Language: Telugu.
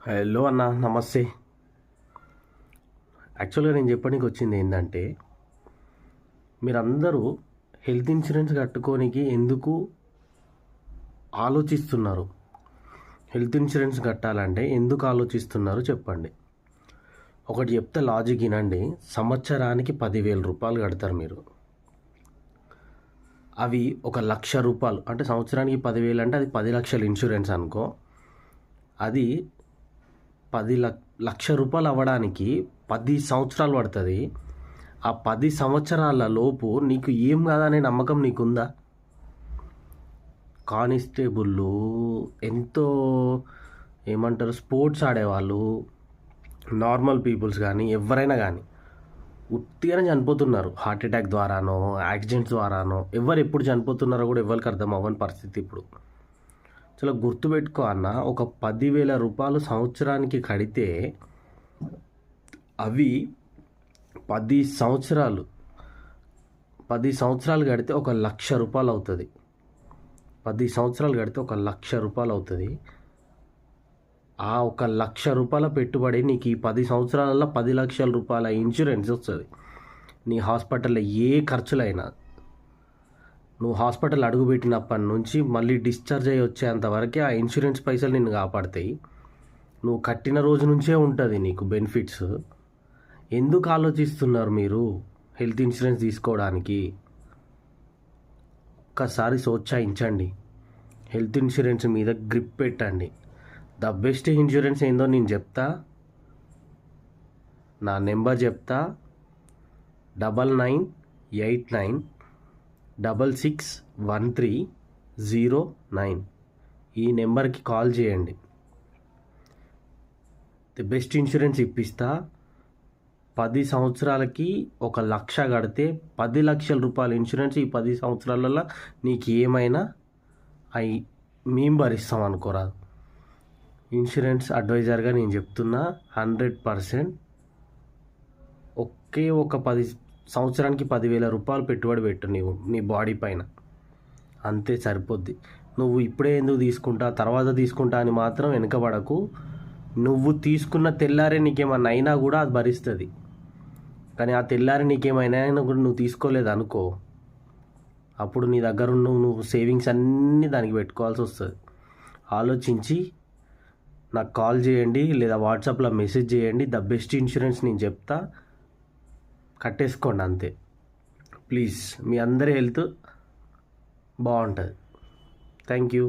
హలో అన్న, నమస్తే. యాక్చువల్గా నేను చెప్పడానికి వచ్చింది ఏంటంటే, మీరందరూ హెల్త్ ఇన్సూరెన్స్ కట్టుకోనికి ఎందుకు ఆలోచిస్తున్నారు? హెల్త్ ఇన్సూరెన్స్ కట్టాలంటే ఎందుకు ఆలోచిస్తున్నారు చెప్పండి. ఒకటి చెప్తే లాజిక్ వినండి. సంవత్సరానికి 10,000 రూపాయలు కడతారు మీరు. అవి 1,00,000 రూపాయలు అంటే సంవత్సరానికి 10,000 అంటే అది 10 లక్షల ఇన్సూరెన్స్ అనుకో. అది 10 లక్ష రూపాయలు అవ్వడానికి 10 సంవత్సరాలు పడుతుంది. ఆ 10 సంవత్సరాల లోపు నీకు ఏం కాదనే నమ్మకం నీకుందా? కానిస్టేబుళ్ళు, ఎంతో ఏమంటారు, స్పోర్ట్స్ ఆడేవాళ్ళు, నార్మల్ పీపుల్స్ కానీ ఎవరైనా కానీ ఉట్టిగానే చనిపోతున్నారు. హార్ట్ అటాక్ ద్వారానో, యాక్సిడెంట్స్ ద్వారానో. ఎవరు ఎప్పుడు చనిపోతున్నారో కూడా ఎవరికి అర్థం అవ్వని పరిస్థితి ఇప్పుడు. చాలా గుర్తుపెట్టుకో అన్న, ఒక 10,000 రూపాయలు సంవత్సరానికి కడితే అవి 10 సంవత్సరాలు 10 సంవత్సరాలు కడితే 1,00,000 రూపాయలు అవుతుంది. 10 సంవత్సరాలు కడితే 1,00,000 రూపాయలు అవుతుంది. ఆ 1,00,000 రూపాయల పెట్టుబడి నీకు ఈ 10 సంవత్సరాలలో 10 లక్షల రూపాయల ఇన్సూరెన్స్ వస్తుంది. నీ హాస్పిటల్లో ఏ ఖర్చులైనా, నువ్వు హాస్పిటల్ అడుగుపెట్టినప్పటి నుంచి మళ్ళీ డిశ్చార్జ్ అయ్యి వచ్చేంత వరకే ఆ ఇన్సూరెన్స్ పైసలు నిన్ను కాపాడతాయి. నువ్వు కట్టిన రోజు నుంచే ఉంటుంది నీకు బెనిఫిట్స్. ఎందుకు ఆలోచిస్తున్నారు మీరు హెల్త్ ఇన్సూరెన్స్ తీసుకోవడానికి? ఒక్కసారి సోచాయించండి. హెల్త్ ఇన్సూరెన్స్ మీద గ్రిప్ పెట్టండి. ద బెస్ట్ ఇన్సూరెన్స్ ఏందో నేను చెప్తా. నా నెంబర్ చెప్తా, 9989661309. ఈ నెంబర్కి కాల్ చేయండి. ది బెస్ట్ ఇన్సూరెన్స్ ఇప్పిస్తా. 10 సంవత్సరాలకి 1,00,000 కడితే 10 లక్షల రూపాయల ఇన్సూరెన్స్ ఈ 10 సంవత్సరాలలో నీకు ఏమైనా అవి మేము భరిస్తాం అనుకోరాదు. ఇన్సూరెన్స్ అడ్వైజర్గా నేను చెప్తున్నా, 100% ఒకే ఒక 10 సంవత్సరానికి 10,000 రూపాయలు పెట్టుబడి పెట్టు నీ బాడీ పైన. అంతే సరిపోద్ది. నువ్వు ఇప్పుడే ఎందుకు తీసుకుంటా, తర్వాత తీసుకుంటా అని మాత్రం వెనకబడకు. నువ్వు తీసుకున్న తెల్లారే నీకేమన్నా అయినా కూడా అది భరిస్తుంది. కానీ ఆ తెల్లారి నీకేమైనా కూడా నువ్వు తీసుకోలేదు అనుకో, అప్పుడు నీ దగ్గర నువ్వు సేవింగ్స్ అన్నీ దానికి పెట్టుకోవాల్సి వస్తుంది. ఆలోచించి నాకు కాల్ చేయండి, లేదా వాట్సాప్లో మెసేజ్ చేయండి. ద బెస్ట్ ఇన్సూరెన్స్ నేను చెప్తా, కట్టేసుకోండి అంతే. ప్లీజ్, మీ అందరి హెల్త్ బాగుంటుంది. Thank you.